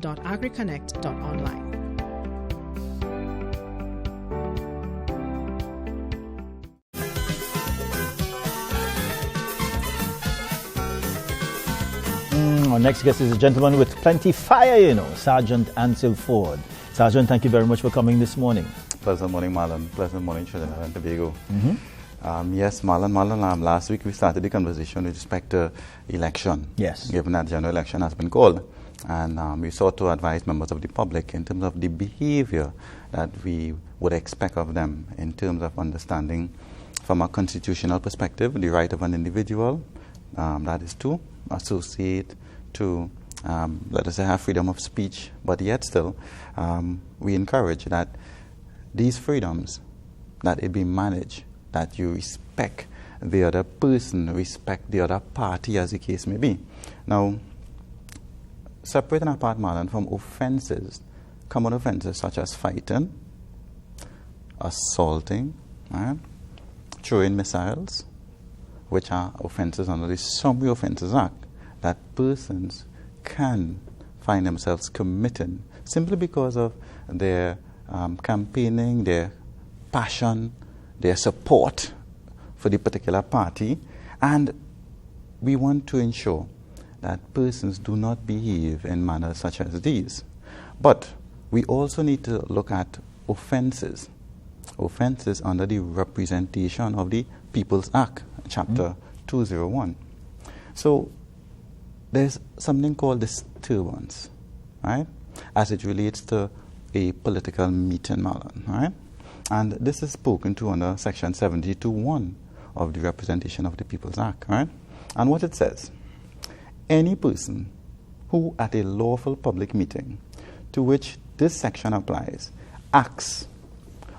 www.agriconnect.online. Our next guest is a gentleman with plenty fire, Sergeant Ancil Forde. Sergeant, thank you very much for coming this morning. Pleasant morning, Marlon. Pleasant morning, Trinidad and Tobago. Yes, Marlon, last week we started the conversation with respect to election. Yes. Given that general election has been called. And we sought to advise members of the public in terms of the behavior that we would expect of them in terms of understanding from a constitutional perspective the right of an individual, that is to associate, to let us say have freedom of speech, but yet still we encourage that these freedoms, that it be managed, that you respect the other person, respect the other party as the case may be. Now, separate and apart, Marlon, from offenses, common offenses such as fighting, assaulting, right? Throwing missiles, which are offenses under the Summary Offences Act, that persons can find themselves committing simply because of their campaigning, their passion, their support for the particular party. And we want to ensure that persons do not behave in manners such as these. But we also need to look at offenses under the Representation of the People's Act, Chapter 201. So there's something called disturbance, right, as it relates to a political meeting, Marlon, right? And this is spoken to under Section 72(1) of the Representation of the People's Act, right? And what it says, any person who at a lawful public meeting to which this section applies acts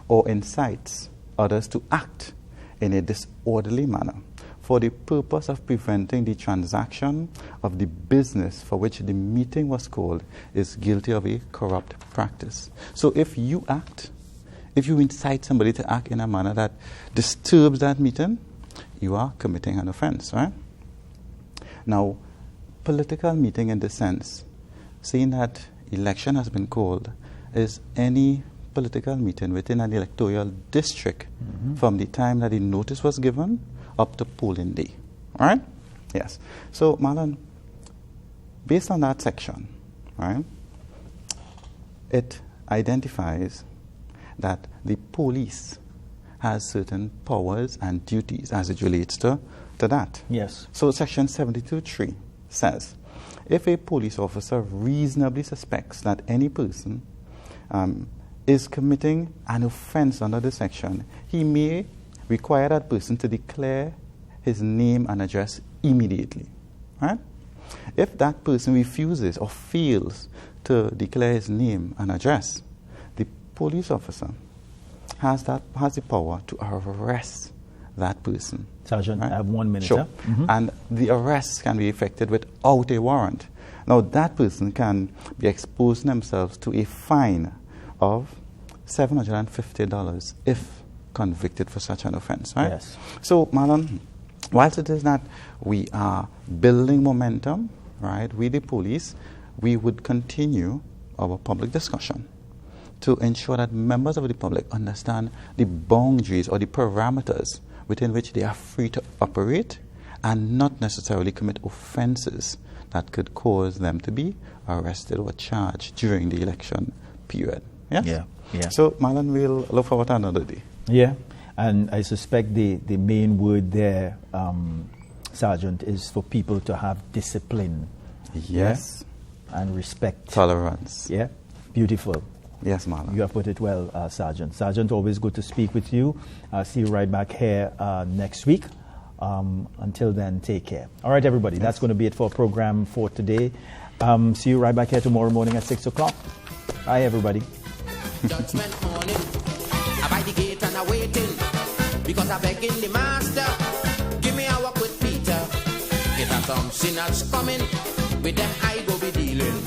or incites others to act in a disorderly manner for the purpose of preventing the transaction of the business for which the meeting was called is guilty of a corrupt practice. So if you incite somebody to act in a manner that disturbs that meeting, you are committing an offense, right? Now, political meeting in this sense, seeing that election has been called, is any political meeting within an electoral district from the time that the notice was given up to polling day, all right? Yes. So, Marlon, based on that section, right, it identifies that the police has certain powers and duties as it relates to that. Yes. So Section 72(3) says, if a police officer reasonably suspects that any person is committing an offense under this section, he may require that person to declare his name and address immediately. Right? If that person refuses or fails to declare his name and address, the police officer has the power to arrest that person. Sergeant, right? I have 1 minute. Sure. And the arrest can be effected without a warrant. Now, that person can be exposing themselves to a fine of $750 if convicted for such an offense, right? Yes. So, Marlon, whilst it is that we are building momentum, right, with the police, we would continue our public discussion to ensure that members of the public understand the boundaries or the parameters within which they are free to operate and not necessarily commit offenses that could cause them to be arrested or charged during the election period. Yes? Yeah. So, Marlon, we'll look forward to another day. Yeah, and I suspect the main word there, Sergeant, is for people to have discipline. Yes. Yeah? And respect. Tolerance. Yeah, beautiful. Yes, Marlon. You have put it well, Sergeant. Sergeant, always good to speak with you. See you right back here next week. Until then, take care. All right, everybody, that's going to be it for our program for today. See you right back here tomorrow morning at 6 o'clock. Bye, everybody. Judgment morning, I by the gate and I waiting, because I begging the master, give me a walk with Peter. If I some sinners coming, with them I go be dealing,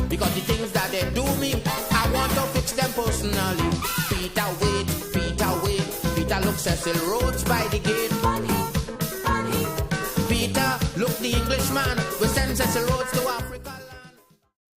because the things that they do me, I want to fix them personally. Peter wait, Peter look Cecil Rhodes by the gate. Peter look the Englishman, we send Cecil Rhodes to Africa.